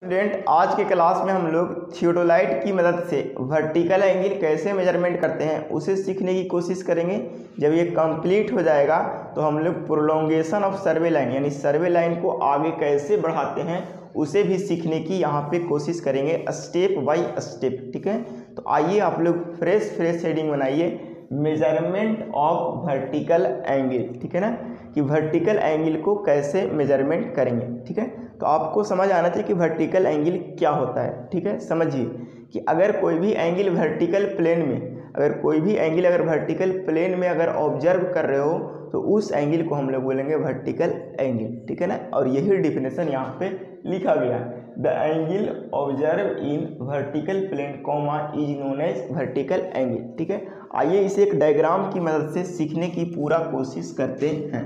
Student, आज के class में हम लोग थियोडोलाइट की मदद से वर्टिकल एंगल कैसे मेजरमेंट करते हैं उसे सीखने की कोशिश करेंगे। जब ये कंप्लीट हो जाएगा तो हम लोग प्रोलोंगेशन ऑफ सर्वे लाइन यानी सर्वे लाइन को आगे कैसे बढ़ाते हैं उसे भी सीखने की यहाँ पे कोशिश करेंगे स्टेप बाय स्टेप। ठीक है, तो आइए आप लोग फ्रेश हेडिंग बनाइए, मेजरमेंट ऑफ वर्टिकल एंगल। ठीक है ना, कि वर्टिकल एंगल को कैसे मेजरमेंट करेंगे। ठीक है, तो आपको समझ आना चाहिए कि वर्टिकल एंगल क्या होता है। ठीक है, समझिए कि अगर कोई भी एंगल वर्टिकल प्लेन में अगर वर्टिकल प्लेन में अगर ऑब्जर्व कर रहे हो तो उस एंगल को हम लोग बोलेंगे वर्टिकल एंगल। ठीक है ना, और यही डिफिनेशन यहाँ पे लिखा गया है, the angle observe in vertical plane comma is known as vertical angle. ठीक है, आइए इसे एक डायग्राम की मदद से सीखने की पूरा कोशिश करते हैं।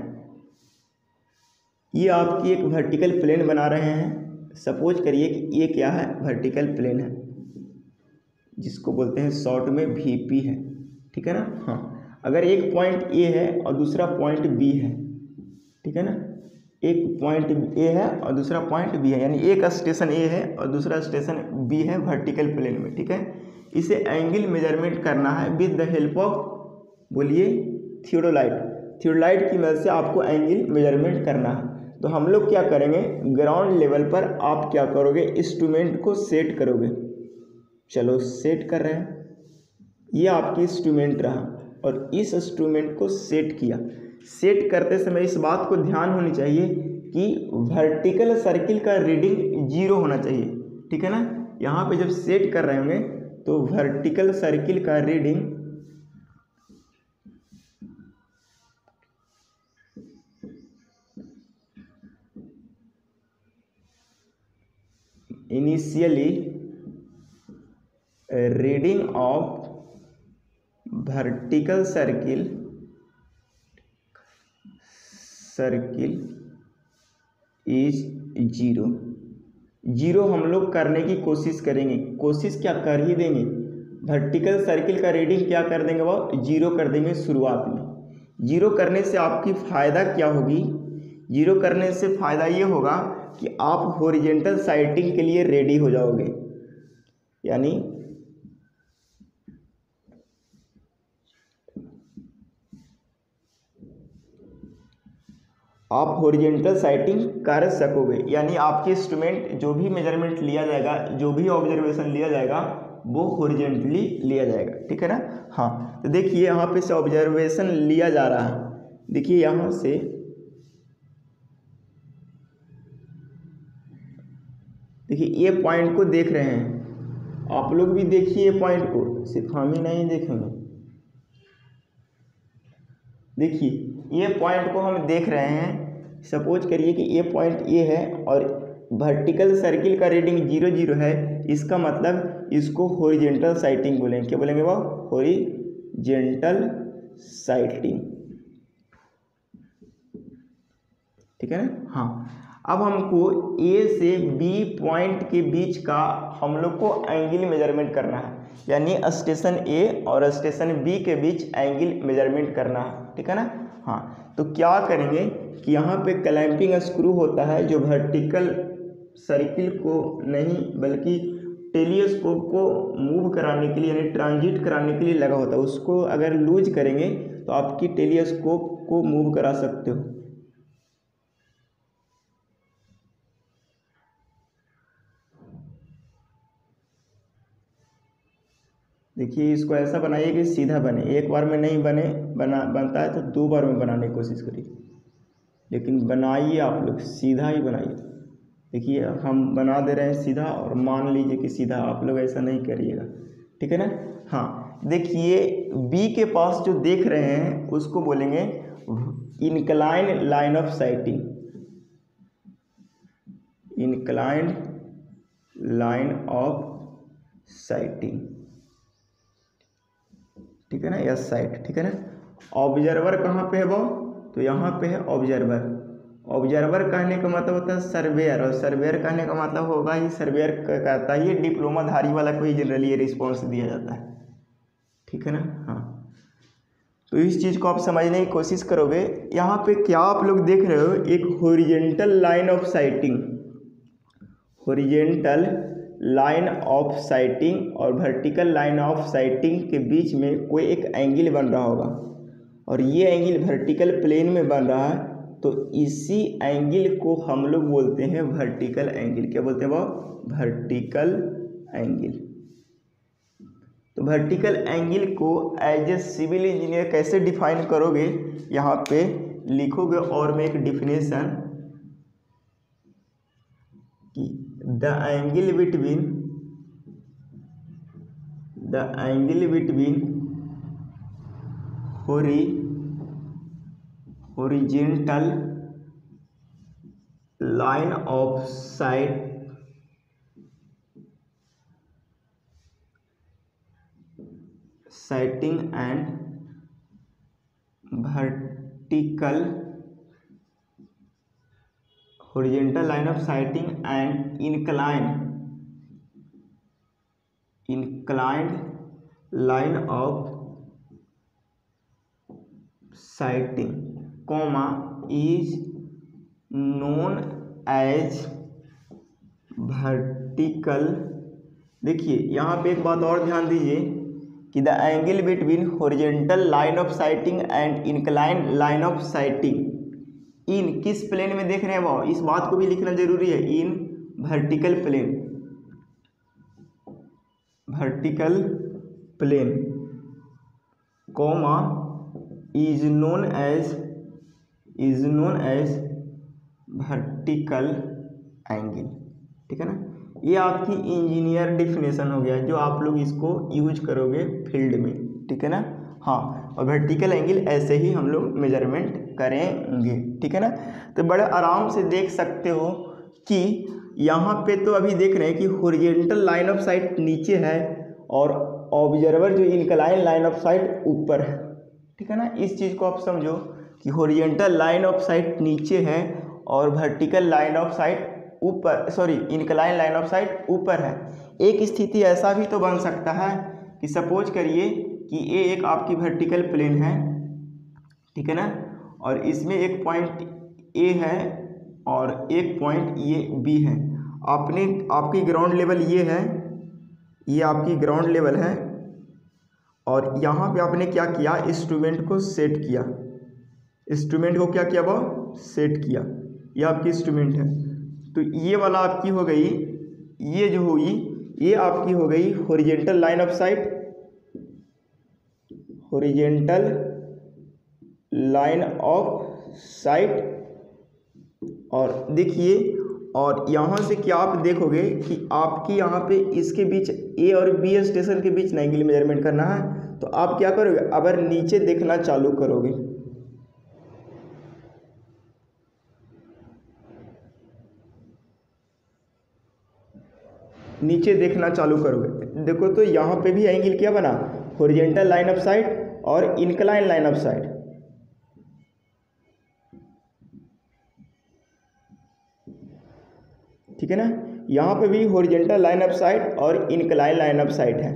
ये आपकी एक वर्टिकल प्लेन बना रहे हैं। सपोज करिए कि ये क्या है, वर्टिकल प्लेन है जिसको बोलते हैं शॉर्ट में वीपी है। ठीक है ना, हाँ, अगर एक पॉइंट ए है और दूसरा पॉइंट बी है, ठीक है ना, एक पॉइंट ए है और दूसरा पॉइंट बी है, यानी एक स्टेशन ए है और दूसरा स्टेशन बी है वर्टिकल प्लेन में। ठीक है, इसे एंगल मेजरमेंट करना है विद द हेल्प ऑफ, बोलिए, थियोडोलाइट की मदद से आपको एंगल मेजरमेंट करना है। तो हम लोग क्या करेंगे, ग्राउंड लेवल पर आप क्या करोगे, इंस्ट्रूमेंट को सेट करोगे। चलो सेट कर रहे हैं, ये आपकी इंस्ट्रूमेंट रहा और इस इंस्ट्रूमेंट को सेट किया। सेट करते समय इस बात को ध्यान होनी चाहिए कि वर्टिकल सर्किल का रीडिंग 0 होना चाहिए। ठीक है ना, यहाँ पे जब सेट कर रहे होंगे तो वर्टिकल सर्किल का reading initially reading of vertical circle is 0 हम लोग करने की कोशिश करेंगे। कोशिश क्या कर ही देंगे, वर्टिकल सर्किल का रीडिंग क्या कर देंगे, वो 0 कर देंगे शुरुआत में। 0 करने से आपकी फ़ायदा क्या होगी, 0 करने से फ़ायदा ये होगा कि आप हॉरिजॉन्टल साइटिंग के लिए रेडी हो जाओगे। यानी आप हॉरिजॉन्टल साइटिंग कर सकोगे, यानी आपके इंस्ट्रूमेंट जो भी मेजरमेंट लिया जाएगा, जो भी ऑब्जर्वेशन लिया जाएगा वो हॉरिजॉन्टली लिया जाएगा। ठीक है ना, हाँ, तो देखिए यहाँ पे से ऑब्जर्वेशन लिया जा रहा है। देखिए यहाँ से देखिए ये पॉइंट को देख रहे हैं, आप लोग भी देखिए ये पॉइंट को, सिर्फ हम ही नहीं देखेंगे। देखिए ये पॉइंट को हम देख रहे हैं। सपोज करिए कि ये पॉइंट ए है और वर्टिकल सर्किल का रीडिंग 0 है, इसका मतलब इसको हॉरिजॉन्टल साइटिंग बोलेंगे। क्या बोलेंगे वो, हॉरिजॉन्टल साइटिंग। ठीक है ना, हाँ, अब हमको ए से बी पॉइंट के बीच का हम लोग को एंगल मेजरमेंट करना है, यानी स्टेशन ए और स्टेशन बी के बीच एंगल मेजरमेंट करना है। ठीक है ना, हाँ, तो क्या करेंगे कि यहाँ पे क्लैंपिंग स्क्रू होता है जो वर्टिकल सर्किल को नहीं बल्कि टेलीस्कोप को मूव कराने के लिए यानी ट्रांजिट कराने के लिए लगा होता है। उसको अगर लूज करेंगे तो आपकी टेलीस्कोप को मूव करा सकते हो। देखिए इसको ऐसा बनाइए कि सीधा बने, एक बार में नहीं बनता है तो 2 बार में बनाने की कोशिश करिए, लेकिन बनाइए आप लोग सीधा ही बनाइए। देखिए हम बना दे रहे हैं सीधा और मान लीजिए कि सीधा, आप लोग ऐसा नहीं करिएगा। ठीक है ना, हाँ, देखिए बी के पास जो देख रहे हैं उसको बोलेंगे inclined line of sighting, inclined line of sighting. ठीक है ना, यह साइट। ठीक है ना, ऑब्जर्वर कहाँ पे है वो, तो यहाँ पे है ऑब्जर्वर। ऑब्जर्वर कहने का मतलब होता है सर्वेयर, और सर्वेयर कहने का मतलब होगा ही, सर्वेयर कहता है ये डिप्लोमाधारी वाला को ही जनरली ये रिस्पॉन्स दिया जाता है। ठीक है ना, हाँ, तो इस चीज़ को आप समझने की कोशिश करोगे। यहाँ पे क्या आप लोग देख रहे हो, एक horizontal line of sighting, horizontal line of sighting और वर्टिकल लाइन ऑफ साइटिंग के बीच में कोई एक एंगल बन रहा होगा और ये एंगल वर्टिकल प्लेन में बन रहा है, तो इसी एंगल को हम लोग बोलते हैं वर्टिकल एंगल। क्या बोलते हैं वो? Vertical angle. तो वर्टिकल एंगल को एज ए सिविल इंजीनियर कैसे डिफाइन करोगे, यहाँ पे लिखोगे और में एक डिफिनेशन कि the angle between horizontal line of sighting and vertical horizontal line of sighting and inclined line of sighting, is known as vertical। देखिए यहाँ पे एक बात और ध्यान दीजिए कि the angle between horizontal line of sighting and inclined line of sighting, in किस प्लेन में देख रहे हैं वो, इस बात को भी लिखना जरूरी है। In vertical plane comma is known as vertical angle। ठीक है ना, ये आपकी इंजीनियर डिफिनेशन हो गया जो आप लोग इसको यूज करोगे फील्ड में। ठीक है ना, हाँ, और वर्टिकल एंगल ऐसे ही हम लोग मेजरमेंट करेंगे। ठीक है ना, तो बड़े आराम से देख सकते हो कि यहाँ पे तो अभी देख रहे हैं कि हॉरिजॉन्टल लाइन ऑफ साइट नीचे है और ऑब्जर्वर जो इंक्लाइन लाइन ऑफ साइट ऊपर है। ठीक है ना, इस चीज़ को आप समझो कि हॉरिजॉन्टल लाइन ऑफ साइट नीचे है और वर्टिकल लाइन ऑफ साइट ऊपर, इंक्लाइन लाइन ऑफ साइट ऊपर है। एक स्थिति ऐसा भी तो बन सकता है कि सपोज करिए कि ये एक आपकी वर्टिकल प्लेन है, ठीक है ना, और इसमें एक पॉइंट ए है और एक पॉइंट ये बी है। आपकी ग्राउंड लेवल ये है, ये आपकी ग्राउंड लेवल है और यहाँ पे आपने क्या किया, इंस्ट्रूमेंट को सेट किया। इंस्ट्रूमेंट को क्या किया, वो सेट किया। ये आपकी इंस्ट्रूमेंट है, तो ये वाला आपकी हो गई, ये जो हुई ये आपकी हो गई horizontal line of site, horizontal line of site. और देखिए, और यहाँ से क्या आप देखोगे कि आपकी यहाँ पे इसके बीच ए और बी स्टेशन के बीच एंगल मेजरमेंट करना है, तो आप क्या करोगे, अगर नीचे देखना चालू करोगे, नीचे देखना चालू करोगे, देखो तो यहाँ पे भी एंगल क्या बना, हॉरिजॉन्टल लाइन ऑफ साइट और इंक्लाइन लाइन ऑफ साइट। ठीक है ना, यहाँ पे भी हॉरिजॉन्टल लाइन ऑफ साइट और इंक्लाइन लाइन ऑफ साइट है।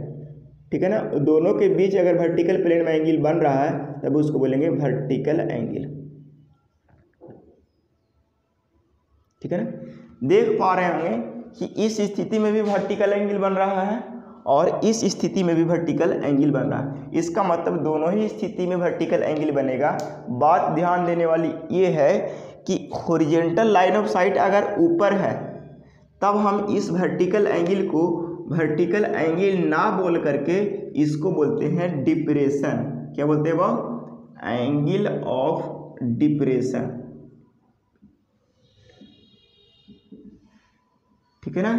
ठीक है ना, दोनों के बीच अगर वर्टिकल प्लेन में एंगल बन रहा है तब उसको बोलेंगे वर्टिकल एंगल। ठीक है ना, देख पा रहे होंगे कि इस स्थिति में भी वर्टिकल एंगल बन रहा है और इस स्थिति में भी वर्टिकल एंगल बन रहा है। इसका मतलब दोनों ही स्थिति में वर्टिकल एंगल बनेगा। बात ध्यान देने वाली ये है कि हॉरिजॉन्टल लाइन ऑफ साइट अगर ऊपर है तब हम इस वर्टिकल एंगल को वर्टिकल एंगल ना बोल करके इसको बोलते हैं डिप्रेशन। क्या बोलते हैं वो, एंगल ऑफ डिप्रेशन। ठीक है ना,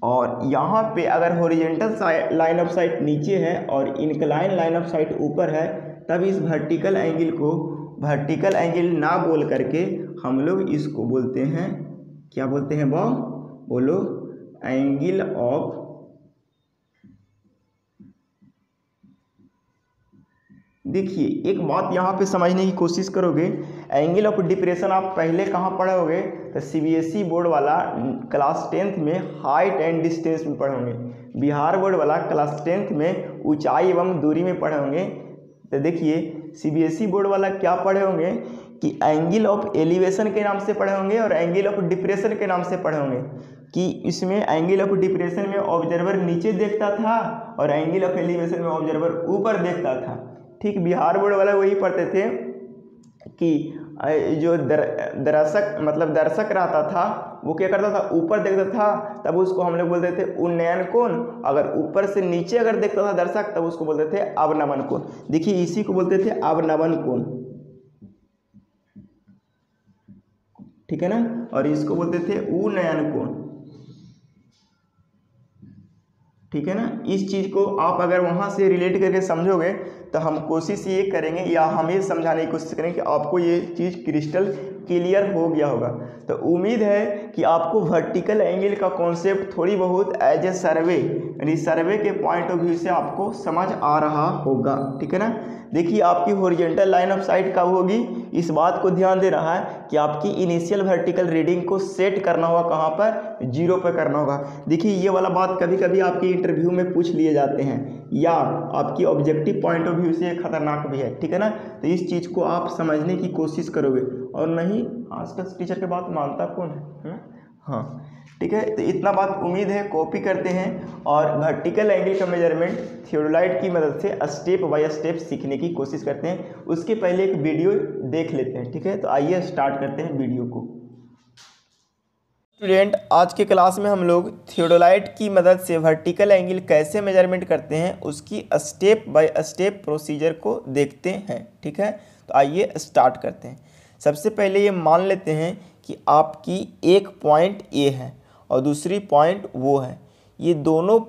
और यहाँ पे अगर हॉरिजॉन्टल लाइन ऑफ साइट नीचे है और इंक्लाइन लाइन ऑफ साइट ऊपर है तब इस वर्टिकल एंगल को वर्टिकल एंगल ना बोल करके हम लोग इसको बोलते हैं, क्या बोलते हैं वो, बोलो, एंगल ऑफ देखिए एक बात यहाँ पे समझने की कोशिश करोगे, एंगल ऑफ डिप्रेशन आप पहले कहाँ पढ़े होगे, तो सीबीएसई बोर्ड वाला क्लास 10th में हाइट एंड डिस्टेंस में पढ़े होंगे, बिहार बोर्ड वाला क्लास 10th में ऊंचाई एवं दूरी में पढ़े होंगे। तो देखिए सीबीएसई बोर्ड वाला क्या पढ़े होंगे कि एंगल ऑफ एलिवेशन के नाम से पढ़े होंगे और एंगल ऑफ डिप्रेशन के नाम से पढ़े होंगे। कि इसमें एंगल ऑफ डिप्रेशन में ऑब्जर्वर नीचे देखता था और एंगल ऑफ एलिवेशन में ऑब्जर्वर ऊपर देखता था। ठीक, बिहार बोर्ड वाला वही पढ़ते थे कि जो दर्शक रहता था वो क्या करता था, ऊपर देखता था, तब उसको हम लोग बोलते थे उन्नयन कोण। अगर ऊपर से नीचे अगर देखता था दर्शक तब उसको बोलते थे अवनमन कोण। देखिए इसी को बोलते थे अवनमन कोण, ठीक है ना, और इसको बोलते थे उन्नयन कोण, ठीक है ना। इस चीज़ को आप अगर वहाँ से रिलेट करके समझोगे तो हम कोशिश ये करेंगे या हम ये समझाने की कोशिश करेंगे कि आपको ये चीज़ क्रिस्टल क्लियर हो गया होगा। तो उम्मीद है कि आपको वर्टिकल एंगल का कॉन्सेप्ट थोड़ी बहुत एज ए सर्वे यानी सर्वे के पॉइंट ऑफ व्यू से आपको समझ आ रहा होगा, ठीक है ना। देखिए आपकी हॉरिजॉन्टल लाइन ऑफ साइट कब होगी, इस बात को ध्यान दे रहा है कि आपकी इनिशियल वर्टिकल रीडिंग को सेट करना होगा कहाँ पर, 0 पर करना होगा। देखिए ये वाला बात कभी कभी आपके इंटरव्यू में पूछ लिए जाते हैं या आपकी ऑब्जेक्टिव पॉइंट ऑफ व्यू से खतरनाक भी है, ठीक है ना। तो इस चीज़ को आप समझने की कोशिश करोगे, और नहीं आजकल टीचर के बात मानता कौन है, हाँ ठीक है। तो इतना बात उम्मीद है कॉपी करते हैं और वर्टिकल एंगल का मेजरमेंट थियोडोलाइट की मदद से स्टेप बाय स्टेप सीखने की कोशिश करते हैं। उसके पहले एक वीडियो देख लेते हैं, ठीक है। तो आइए स्टार्ट करते हैं वीडियो को। स्टूडेंट, आज के क्लास में हम लोग थियोडोलाइट की मदद से वर्टिकल एंगल कैसे मेजरमेंट करते हैं उसकी स्टेप बाय स्टेप प्रोसीजर को देखते हैं, ठीक है। तो आइए स्टार्ट करते हैं। सबसे पहले ये मान लेते हैं कि आपकी एक पॉइंट ए है और दूसरी पॉइंट वो है। ये दोनों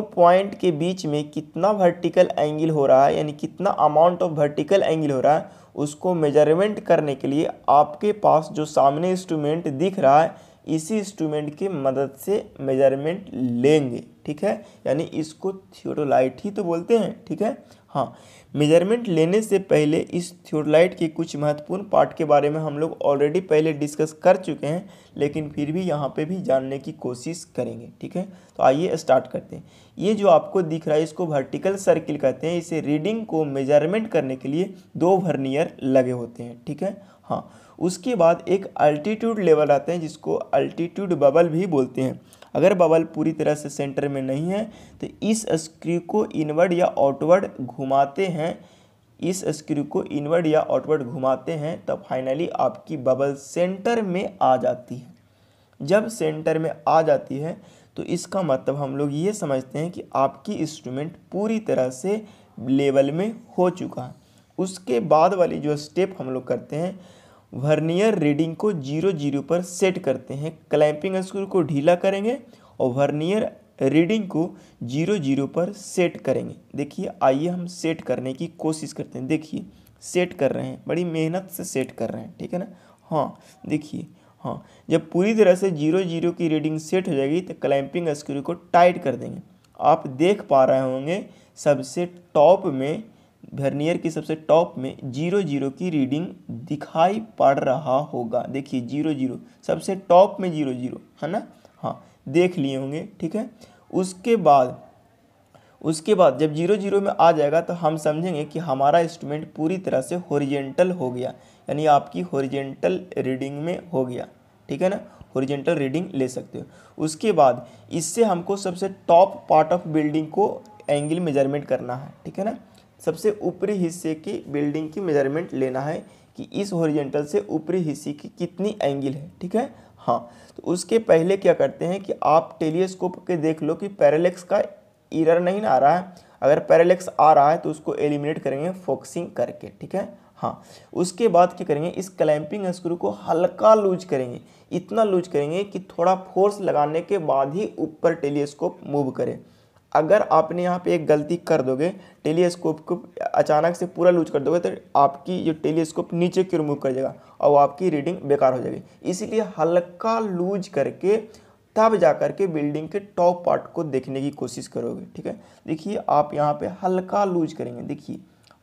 पॉइंट के बीच में कितना वर्टिकल एंगल हो रहा है, यानी कितना अमाउंट ऑफ वर्टिकल एंगल हो रहा है, उसको मेजरमेंट करने के लिए आपके पास जो सामने इंस्ट्रूमेंट दिख रहा है इसी इंस्ट्रूमेंट की मदद से मेजरमेंट लेंगे, ठीक है। यानी इसको थियोडोलाइट ही तो बोलते हैं, ठीक है। हाँ, मेजरमेंट लेने से पहले इस थियोडोलाइट के कुछ महत्वपूर्ण पार्ट के बारे में हम लोग ऑलरेडी पहले डिस्कस कर चुके हैं, लेकिन फिर भी यहाँ पे भी जानने की कोशिश करेंगे, ठीक है। तो आइए स्टार्ट करते हैं। ये जो आपको दिख रहा है इसको वर्टिकल सर्किल कहते हैं। इसे रीडिंग को मेजरमेंट करने के लिए 2 वर्नियर लगे होते हैं, ठीक है। हाँ, उसके बाद एक अल्टीट्यूड लेवल आते हैं जिसको अल्टीट्यूड बबल भी बोलते हैं। अगर बबल पूरी तरह से सेंटर में नहीं है तो इस स्क्रू को इनवर्ड या आउटवर्ड घुमाते हैं, तब फाइनली आपकी बबल सेंटर में आ जाती है। जब सेंटर में आ जाती है तो इसका मतलब हम लोग ये समझते हैं कि आपकी इंस्ट्रूमेंट पूरी तरह से लेवल में हो चुका है। उसके बाद वाली जो स्टेप हम लोग करते हैं, वर्नियर रीडिंग को 0 पर सेट करते हैं, क्लैंपिंग स्क्रू को ढीला करेंगे और वर्नियर रीडिंग को 0 पर सेट करेंगे। देखिए आइए हम सेट करने की कोशिश करते हैं। देखिए सेट कर रहे हैं, बड़ी मेहनत से सेट कर रहे हैं, ठीक है ना। हाँ देखिए, हाँ जब पूरी तरह से 0 की रीडिंग सेट हो जाएगी तो क्लैंपिंग स्क्रू को टाइट कर देंगे। आप देख पा रहे होंगे सबसे टॉप में, वर्नियर की सबसे टॉप में 0 की रीडिंग दिखाई पड़ रहा होगा। देखिए 0 सबसे टॉप में 0 है ना, हाँ देख लिए होंगे, ठीक है। उसके बाद जब 0 में आ जाएगा तो हम समझेंगे कि हमारा इंस्ट्रूमेंट पूरी तरह से हॉरिजॉन्टल हो गया, यानी आपकी हॉरिजॉन्टल रीडिंग में हो गया, ठीक है ना। हॉरिजॉन्टल रीडिंग ले सकते हो। उसके बाद इससे हमको सबसे टॉप पार्ट ऑफ बिल्डिंग को एंगल मेजरमेंट करना है, ठीक है ना। सबसे ऊपरी हिस्से की बिल्डिंग की मेजरमेंट लेना है कि इस हॉरिजॉन्टल से ऊपरी हिस्से की कितनी एंगल है, ठीक है। हाँ, तो उसके पहले क्या करते हैं कि आप टेलीस्कोप के देख लो कि पैरेलैक्स का एरर नहीं ना आ रहा है। अगर पैरेलैक्स आ रहा है तो उसको एलिमिनेट करेंगे फोकसिंग करके, ठीक है। हाँ, उसके बाद क्या करेंगे, इस क्लैंपिंग स्क्रू को हल्का लूज करेंगे, इतना लूज करेंगे कि थोड़ा फोर्स लगाने के बाद ही ऊपर टेलीस्कोप मूव करे। अगर आपने यहाँ पे एक गलती कर दोगे, टेलीस्कोप को अचानक से पूरा लूज कर दोगे तो आपकी जो टेलीस्कोप नीचे की ओर मूव कर जाएगा और आपकी रीडिंग बेकार हो जाएगी। इसीलिए हल्का लूज करके तब जा कर के बिल्डिंग के टॉप पार्ट को देखने की कोशिश करोगे, ठीक है। देखिए आप यहाँ पे हल्का लूज करेंगे, देखिए,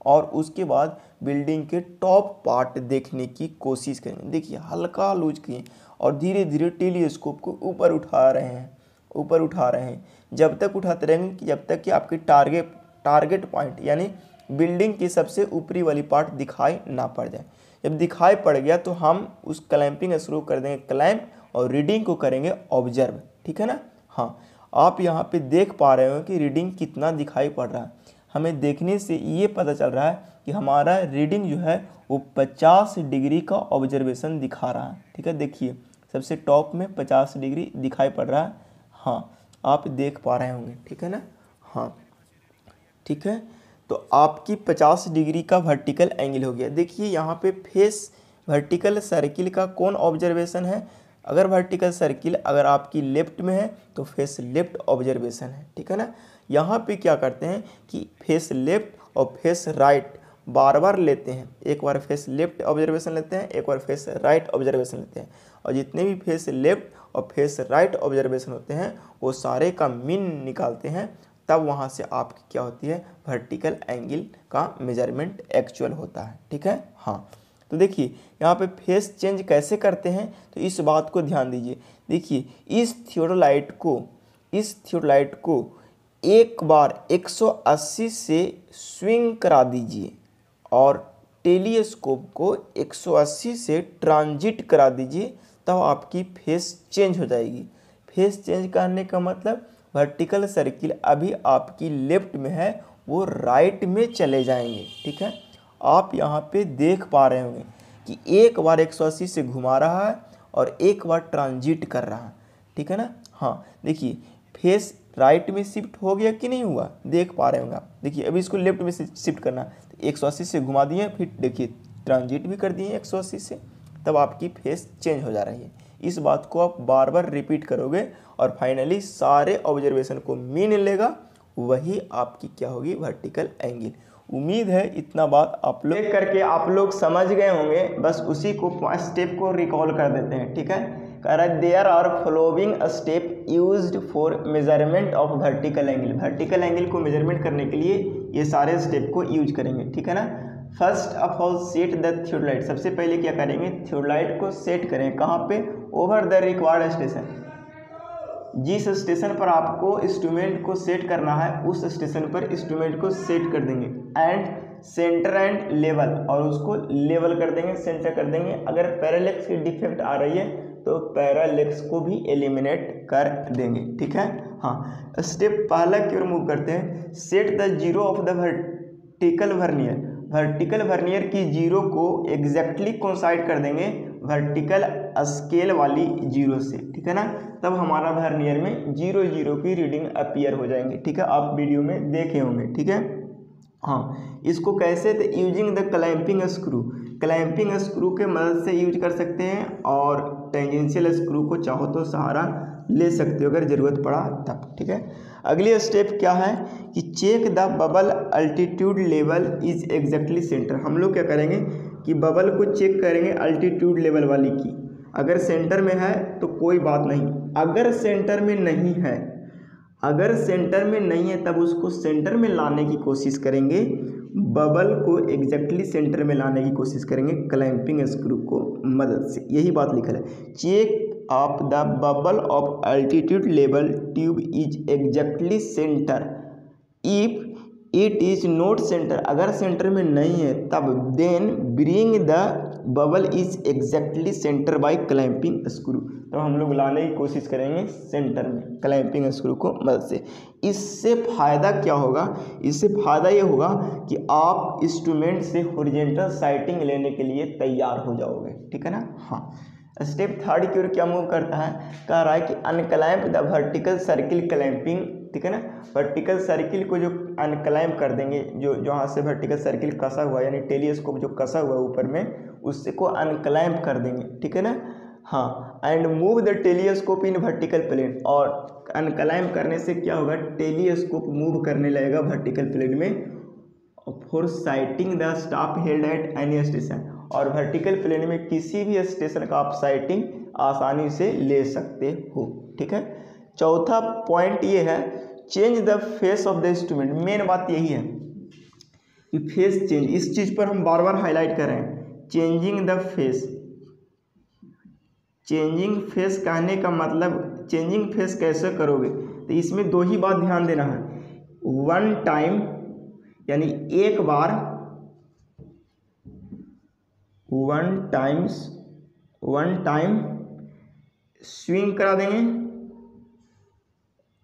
और उसके बाद बिल्डिंग के टॉप पार्ट देखने की कोशिश करेंगे। देखिए हल्का लूज किए और धीरे धीरे टेलीस्कोप को ऊपर उठा रहे हैं, जब तक उठाते रहेंगे कि जब तक कि आपकी टारगेट पॉइंट यानी बिल्डिंग की सबसे ऊपरी वाली पार्ट दिखाई ना पड़ जाए। जब दिखाई पड़ गया तो हम उस क्लैंपिंग स्क्रू कर देंगे क्लैंप और रीडिंग को करेंगे ऑब्जर्व, ठीक है ना। हाँ, आप यहाँ पे देख पा रहे हो कि रीडिंग कितना दिखाई पड़ रहा है। हमें देखने से ये पता चल रहा है कि हमारा रीडिंग जो है वो 50 डिग्री का ऑब्जर्वेशन दिखा रहा है, ठीक है। देखिए सबसे टॉप में 50 डिग्री दिखाई पड़ रहा है। हाँ, आप देख पा रहे होंगे, ठीक है ना। हाँ ठीक है, तो आपकी 50 डिग्री का वर्टिकल एंगल हो गया। देखिए यहाँ पे फेस वर्टिकल सर्किल का कौन ऑब्जर्वेशन है। अगर वर्टिकल सर्किल अगर आपकी लेफ्ट में है तो फेस लेफ्ट ऑब्जर्वेशन है, ठीक है ना। यहाँ पे क्या करते हैं कि फेस लेफ्ट और फेस राइट बार बार लेते हैं। एक बार फेस लेफ्ट ऑब्जर्वेशन लेते हैं, एक बार फेस राइट ऑब्जर्वेशन लेते हैं, और जितने भी फेस लेफ्ट और फेस राइट ऑब्जर्वेशन होते हैं वो सारे का मीन निकालते हैं। तब वहाँ से आपकी क्या होती है, वर्टिकल एंगल का मेजरमेंट एक्चुअल होता है, ठीक है। हाँ, तो देखिए यहाँ पे फेस चेंज कैसे करते हैं, तो इस बात को ध्यान दीजिए। देखिए इस थियोडोलाइट को एक बार 180 से स्विंग करा दीजिए और टेलीस्कोप को 180 से ट्रांजिट करा दीजिए, तब आपकी फेस चेंज हो जाएगी। फेस चेंज करने का मतलब वर्टिकल सर्किल अभी आपकी लेफ्ट में है वो राइट में चले जाएंगे, ठीक है। आप यहाँ पे देख पा रहे होंगे कि एक बार 180 से घुमा रहा है और एक बार ट्रांजिट कर रहा है, ठीक है ना। हाँ, देखिए फेस राइट में शिफ्ट हो गया कि नहीं हुआ, देख पा रहे होंगे आप। देखिए अभी इसको लेफ्ट में शिफ्ट करना है तो 180 से घुमा दिए, फिर देखिए ट्रांजिट भी कर दिए 180 से, तब आपकी फेस चेंज हो जा रही है। इस बात को आप बार बार रिपीट करोगे और फाइनली सारे ऑब्जर्वेशन को मीन लेगा, वही आपकी क्या होगी, वर्टिकल एंगल। उम्मीद है इतना बात आप लोग करके आप लोग समझ गए होंगे। बस उसी को स्टेप को रिकॉल कर देते हैं, ठीक है। कह रहा है there are following step used for measurement of vertical angle. Vertical angle को मेजरमेंट करने के लिए ये सारे स्टेप को यूज करेंगे, ठीक है ना। First of all set the theodolite. सबसे पहले क्या करेंगे, थियोडोलाइट को सेट करें कहाँ पे, ओवर द रिक्वायर्ड स्टेशन। जिस स्टेशन पर आपको इंस्ट्रूमेंट को सेट करना है उस स्टेशन पर इंस्ट्रूमेंट को सेट कर देंगे। एंड सेंटर एंड लेवल, और उसको लेवल कर देंगे, सेंटर कर देंगे। अगर पैरालेक्स की डिफेक्ट आ रही है तो पैरालेक्स को भी एलिमिनेट कर देंगे, ठीक है। हाँ, स्टेप पहला की ओर मूव करते हैं। Set the zero of the vertical vernier. Vertical vernier की जीरो को एग्जैक्टली कोइंसाइड कर देंगे वर्टिकल स्केल वाली जीरो से, ठीक है ना। तब हमारा वर्नियर में 0 0 की रीडिंग अपीयर हो जाएंगे, ठीक है। आप वीडियो में देखे होंगे, ठीक है। हाँ, इसको कैसे, तो using the clamping screw. Clamping screw के मदद से यूज कर सकते हैं, और टेंजेंशियल स्क्रू को चाहो तो सहारा ले सकते हो अगर ज़रूरत पड़ा तब, ठीक है। अगली स्टेप क्या है कि check the bubble altitude level is exactly centre. हम लोग क्या करेंगे कि बबल को चेक करेंगे अल्टीट्यूड लेवल वाली की। अगर सेंटर में है तो कोई बात नहीं, अगर सेंटर में नहीं है, अगर सेंटर में नहीं है तब उसको सेंटर में लाने की कोशिश करेंगे। बबल को एग्जैक्टली सेंटर में लाने की कोशिश करेंगे क्लैंपिंग स्क्रू को मदद से। यही बात लिखा है, check of the bubble of altitude level tube is exactly centre if it is not centre. अगर सेंटर में नहीं है तब then bring the bubble is exactly centre by clamping screw. तो हम लोग लाने की कोशिश करेंगे सेंटर में क्लैंपिंग स्क्रू को मदद से। इससे फ़ायदा क्या होगा, इससे फ़ायदा ये होगा कि आप इंस्ट्रूमेंट से हॉरिजॉन्टल साइटिंग लेने के लिए तैयार हो जाओगे, ठीक है ना। हाँ, स्टेप थर्ड की ओर क्या मूव करता है, कह रहा है कि अनक्लैंप द वर्टिकल सर्किल क्लैंपिंग, ठीक है ना। वर्टिकल सर्किल को जो अनक्लैंप कर देंगे, जो जहाँ से वर्टिकल सर्किल कसा हुआ यानी टेलीस्कोप जो कसा हुआ है ऊपर में, उससे को अनक्लैंप कर देंगे, ठीक है ना। हाँ, and move the telescope in vertical plane. और अनक्लैंप करने से क्या होगा, टेलीस्कोप मूव करने लगेगा वर्टिकल प्लेन में for sighting the staff held at any station. और वर्टिकल प्लेन में किसी भी स्टेशन का आप साइटिंग आसानी से ले सकते हो, ठीक है। चौथा पॉइंट ये है, change the face of the instrument. Main बात यही है कि फेस चेंज, इस चीज़ पर हम बार बार हाईलाइट कर रहे हैं, changing the face. Changing face कहने का मतलब चेंजिंग फेस कैसे करोगे, तो इसमें दो ही बात ध्यान देना है। वन टाइम यानी एक बार, वन टाइम स्विंग करा देंगे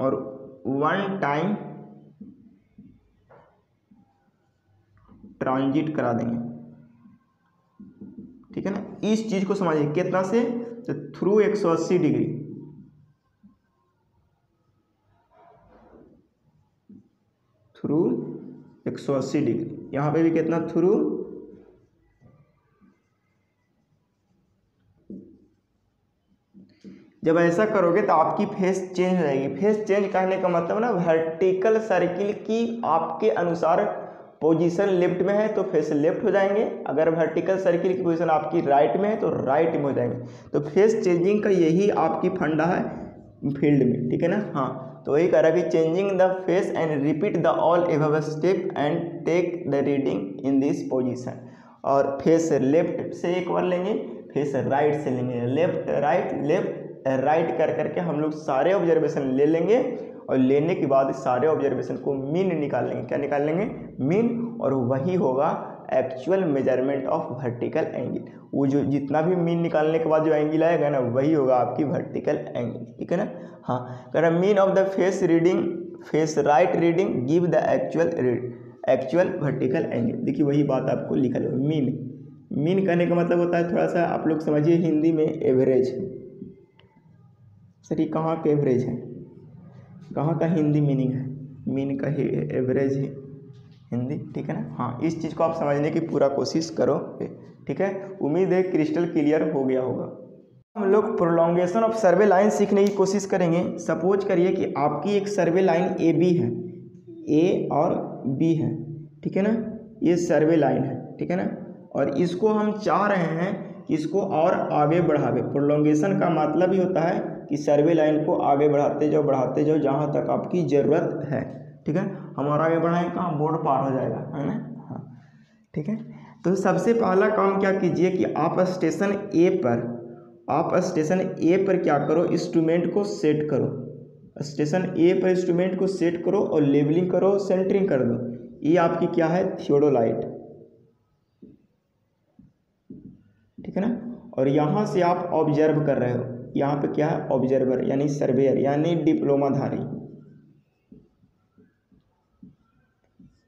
और 1 टाइम ट्रांजिट करा देंगे, ठीक है ना। इस चीज को समझिए कितना से, तो थ्रू 180 डिग्री, थ्रू 180 डिग्री। यहाँ पे भी कितना, थ्रू, जब ऐसा करोगे तो आपकी फेस चेंज हो जाएगी। फेस चेंज करने का मतलब ना, वर्टिकल सर्किल की आपके अनुसार पोजीशन लेफ्ट में है तो फेस लेफ्ट हो जाएंगे, अगर वर्टिकल सर्किल की पोजीशन आपकी राइट में है तो राइट में हो जाएंगे। तो फेस चेंजिंग का यही आपकी फंडा है फील्ड में, ठीक है ना। हाँ, तो वही कह रहा है कि changing the face and repeat the all above step and take the reading in this position. और फेस लेफ्ट से एक बार लेंगे, फेस राइट से लेंगे, लेफ्ट राइट कर करके हम लोग सारे ऑब्जर्वेशन ले लेंगे, और लेने के बाद सारे ऑब्जर्वेशन को मीन निकाल लेंगे। क्या निकाल लेंगे, मीन, और वही होगा actual measurement of vertical angle. वो जो जितना भी मीन निकालने के बाद जो एंगल आएगा ना, वही होगा आपकी वर्टिकल एंगल, ठीक है ना। हाँ, कह रहा mean of the face reading, face right reading give the actual vertical angle. देखिए वही बात आपको लिखा है, मीन कहने का मतलब होता है, थोड़ा सा आप लोग समझिए हिंदी में एवरेज। सर ये कहाँ का एवरेज है, कहाँ का हिंदी मीनिंग है, मीन का ही एवरेज ही हिंदी, ठीक है ना। हाँ, इस चीज़ को आप समझने की पूरा कोशिश करो, ठीक है। उम्मीद है क्रिस्टल क्लियर हो गया होगा। हम लोग प्रोलॉन्गेशन ऑफ सर्वे लाइन सीखने की कोशिश करेंगे। सपोज करिए कि आपकी एक सर्वे लाइन ए बी है, ए और बी है, ठीक है ना। ये सर्वे लाइन है, ठीक है ना, और इसको हम चाह रहे हैं कि इसको और आगे बढ़ावे। प्रोलॉन्गेशन का मतलब ही होता है कि सर्वे लाइन को आगे बढ़ाते जाओ जहाँ तक आपकी ज़रूरत है, ठीक है। हम और आगे बढ़ाएंगे कहाँ, बोर्ड पार हो जाएगा, है ना। हाँ, ठीक है। तो सबसे पहला काम क्या कीजिए कि आप स्टेशन ए पर क्या करो, इंस्ट्रूमेंट को सेट करो। स्टेशन ए पर इंस्ट्रूमेंट को सेट करो और लेबलिंग करो, सेंटरिंग कर दो। ये आपकी क्या है, थियोडोलाइट, ठीक है ना। और यहाँ से आप ऑब्जर्व कर रहे हो, यहाँ पे क्या है, ऑब्जर्वर यानी सर्वेयर यानी डिप्लोमाधारी,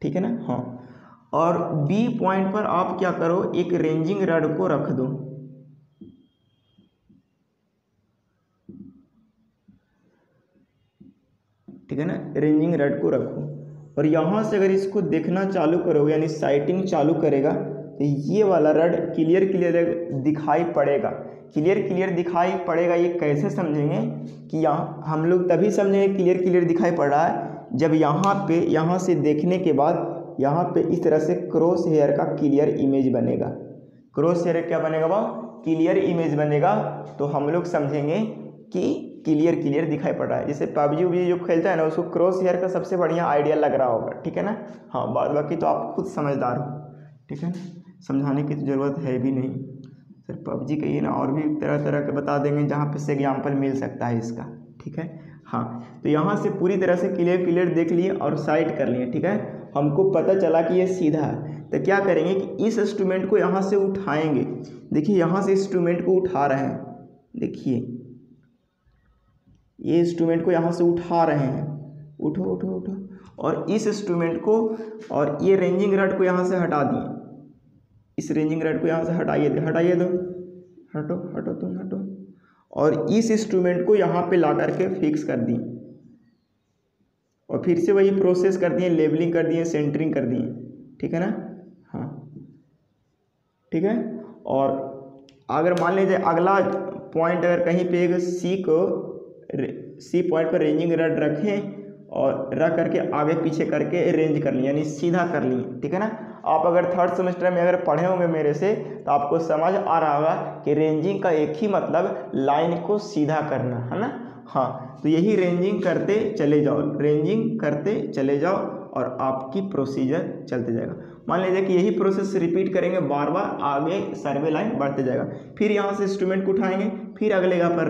ठीक है ना। हाँ, और बी पॉइंट पर आप क्या करो, एक रेंजिंग रड को रख दो, ठीक है ना, रेंजिंग रड को रखो। और यहाँ से अगर इसको देखना चालू करोगे यानी साइटिंग चालू करेगा तो ये वाला रड क्लियर दिखाई पड़ेगा। क्लियर दिखाई पड़ेगा, ये कैसे समझेंगे कि यहाँ हम लोग तभी समझेंगे क्लियर दिखाई पड़ रहा है जब यहाँ से देखने के बाद यहाँ पे इस तरह से क्रॉस हेयर का क्लियर इमेज बनेगा। क्रॉस हेयर क्या बनेगा, वह क्लियर इमेज बनेगा, तो हम लोग समझेंगे कि क्लियर दिखाई पड़ रहा है। जैसे पबजी जो खेलता है ना, उसको क्रॉस हेयर का सबसे बढ़िया आइडिया लग रहा होगा, ठीक है ना। हाँ, बाकी तो आप खुद समझदार हो, ठीक है, समझाने की तो ज़रूरत है भी नहीं। सर पबजी कहिए ना, और भी तरह तरह के बता देंगे जहाँ पे से एग्जाम्पल मिल सकता है इसका, ठीक है। हाँ, तो यहाँ से पूरी तरह से क्लियर देख लिए और साइड कर लिए, ठीक है। हमको पता चला कि ये सीधा है, तो क्या करेंगे कि इस इंस्ट्रूमेंट को यहाँ से उठाएंगे। देखिए यहाँ से इंस्ट्रूमेंट को उठा रहे हैं, देखिए ये इंस्ट्रूमेंट को यहाँ से उठा रहे हैं, उठो, और इस इंस्ट्रूमेंट को और ये रेंजिंग रड को यहाँ से हटा दिए। इस रेंजिंग रड को यहाँ से हटाइए दो, हटो तुम हटो, और इस इंस्ट्रूमेंट को यहाँ पे ला करके फिक्स कर दिए, और फिर से वही प्रोसेस कर दिए, लेबलिंग कर दिए, सेंटरिंग कर दिए, ठीक है ना। हाँ, ठीक है। और अगर मान लीजिए अगला पॉइंट अगर कहीं पे एक सी पॉइंट पर रेंजिंग रड रखें और रख करके आगे पीछे करके रेंज कर लिए यानी सीधा कर लिए, ठीक है ना। आप अगर थर्ड सेमेस्टर में अगर पढ़े होंगे मेरे से तो आपको समझ आ रहा होगा कि रेंजिंग का एक ही मतलब लाइन को सीधा करना, है ना। हाँ, तो यही रेंजिंग करते चले जाओ और आपकी प्रोसीजर चलते जाएगा। मान लीजिए कि यही प्रोसेस रिपीट करेंगे बार बार, आगे सर्वे लाइन बढ़ते जाएगा। फिर यहाँ से इंस्ट्रूमेंट को उठाएंगे, फिर अगले जगह पर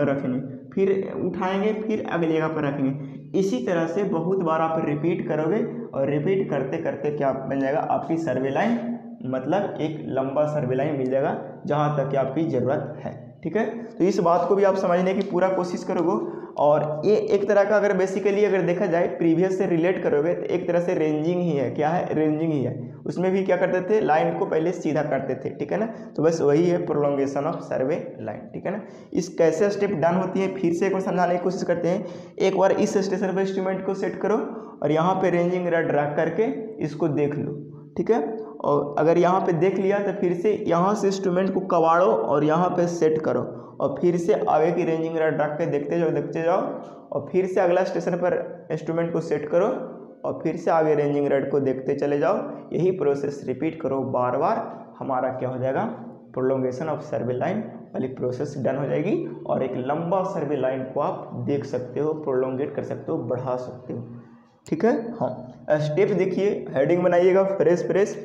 रखेंगे, फिर उठाएंगे, फिर अगली जगह पर रखेंगे। इसी तरह से बहुत बार आप रिपीट करोगे और रिपीट करते करते क्या बन जाएगा, आपकी सर्वे लाइन, मतलब एक लंबा सर्वे लाइन मिल जाएगा जहाँ तक कि आपकी ज़रूरत है। ठीक है। तो इस बात को भी आप समझने की पूरा कोशिश करोगे। और ये एक तरह का अगर बेसिकली अगर देखा जाए प्रीवियस से रिलेट करोगे तो एक तरह से रेंजिंग ही है। क्या है? रेंजिंग ही है। उसमें भी क्या करते थे? लाइन को पहले सीधा करते थे, ठीक है ना। तो बस वही है प्रोलोंगेशन ऑफ सर्वे लाइन, ठीक है ना। इस कैसे स्टेप डन होती है फिर से एक बार समझाने की कोशिश करते हैं। एक बार इस स्टेशन पर इंस्ट्रूमेंट को सेट करो और यहाँ पे रेंजिंग रड रख करके इसको देख लो, ठीक है। और अगर यहाँ पे देख लिया तो फिर से यहाँ से इंस्ट्रूमेंट को कबाड़ो और यहाँ पे सेट करो और फिर से आगे की रेंजिंग रड रख के देखते जाओ और फिर से अगला स्टेशन पर इंस्ट्रूमेंट को सेट करो और फिर से आगे रेंजिंग रड को देखते चले जाओ। यही प्रोसेस रिपीट करो बार बार, हमारा क्या हो जाएगा? प्रोलोंगेशन ऑफ सर्वे लाइन वाली प्रोसेस डन हो जाएगी और एक लंबा सर्वे लाइन को आप देख सकते हो, प्रोलोंगेट कर सकते हो, बढ़ा सकते हो, ठीक है। हाँ, स्टेप देखिए, हेडिंग बनाइएगा fresh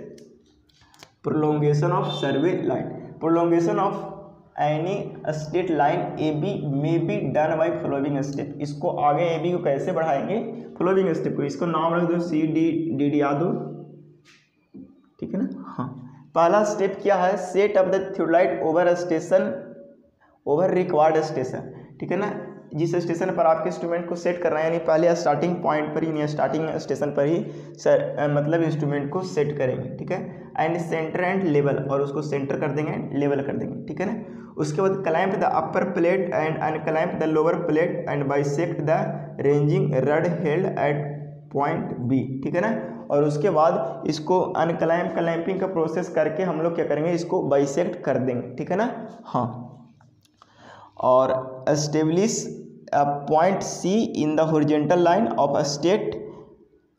prolongation of survey line. Prolongation of any straight line A B may be done by following step. इसको आगे ए बी को कैसे बढ़ाएंगे? फॉलोइंग स्टेप को, इसको नाम रख दो सी डी डी याद हो, ठीक है ना। हाँ, पहला स्टेप क्या है? Set off the theodolite over station, over required station, ठीक है ना। जिस स्टेशन पर आपके इंस्ट्रूमेंट को सेट कर रहे हैं यानी पहले स्टार्टिंग पॉइंट पर ही यानी स्टार्टिंग स्टेशन पर ही मतलब इंस्ट्रूमेंट को सेट करेंगे, ठीक है। एंड सेंटर एंड लेवल, और उसको सेंटर कर देंगे, लेवल कर देंगे, ठीक है ना। उसके बाद clamp the upper plate and unclamp the lower plate and bisect the ranging rod held at point B, ठीक है ना। और उसके बाद इसको क्लैंपिंग का प्रोसेस करके हम लोग क्या करेंगे? इसको बाइसेक्ट कर देंगे, ठीक है ना। हाँ, और establish point C in the horizontal line of a state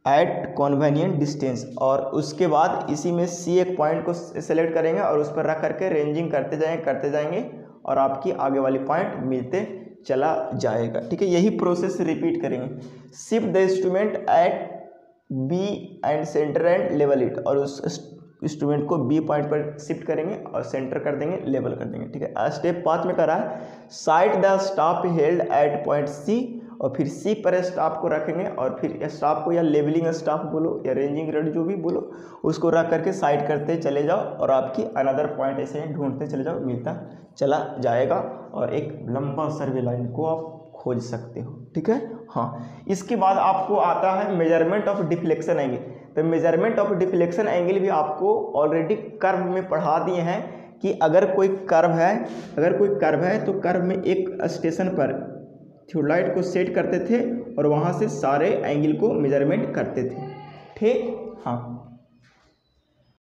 at convenient distance, और उसके बाद इसी में सी एक पॉइंट को सेलेक्ट करेंगे और उस पर रख करके रेंजिंग करते जाएंगे और आपकी आगे वाली पॉइंट मिलते चला जाएगा, ठीक है। यही प्रोसेस रिपीट करेंगे। Shift the instrument at B and centre and level it, और उस इंस्ट्रूमेंट को बी पॉइंट पर शिफ्ट करेंगे और सेंटर कर देंगे, लेवल कर देंगे, ठीक है। स्टेप 5 में करा है sight the stop held at point C, और फिर सी पर स्टॉप को रखेंगे और फिर स्टॉप को या लेवलिंग स्टॉप बोलो या रेंजिंग रड जो भी बोलो उसको रख करके साइड करते चले जाओ और आपकी अनदर पॉइंट ऐसे ही ढूंढते चले जाओ, मिलता चला जाएगा और एक लंबा सर्वे लाइन को आप खोज सकते हो, ठीक है। हाँ, इसके बाद आपको आता है मेजरमेंट ऑफ डिफ्लेक्शन एंगल। तो मेजरमेंट ऑफ डिफ्लेक्शन एंगल भी आपको ऑलरेडी कर्व में पढ़ा दिए हैं कि अगर कोई कर्व है तो कर्व में एक स्टेशन पर थियोलाइट को सेट करते थे और वहाँ से सारे एंगल को मेजरमेंट करते थे, ठीक। हाँ,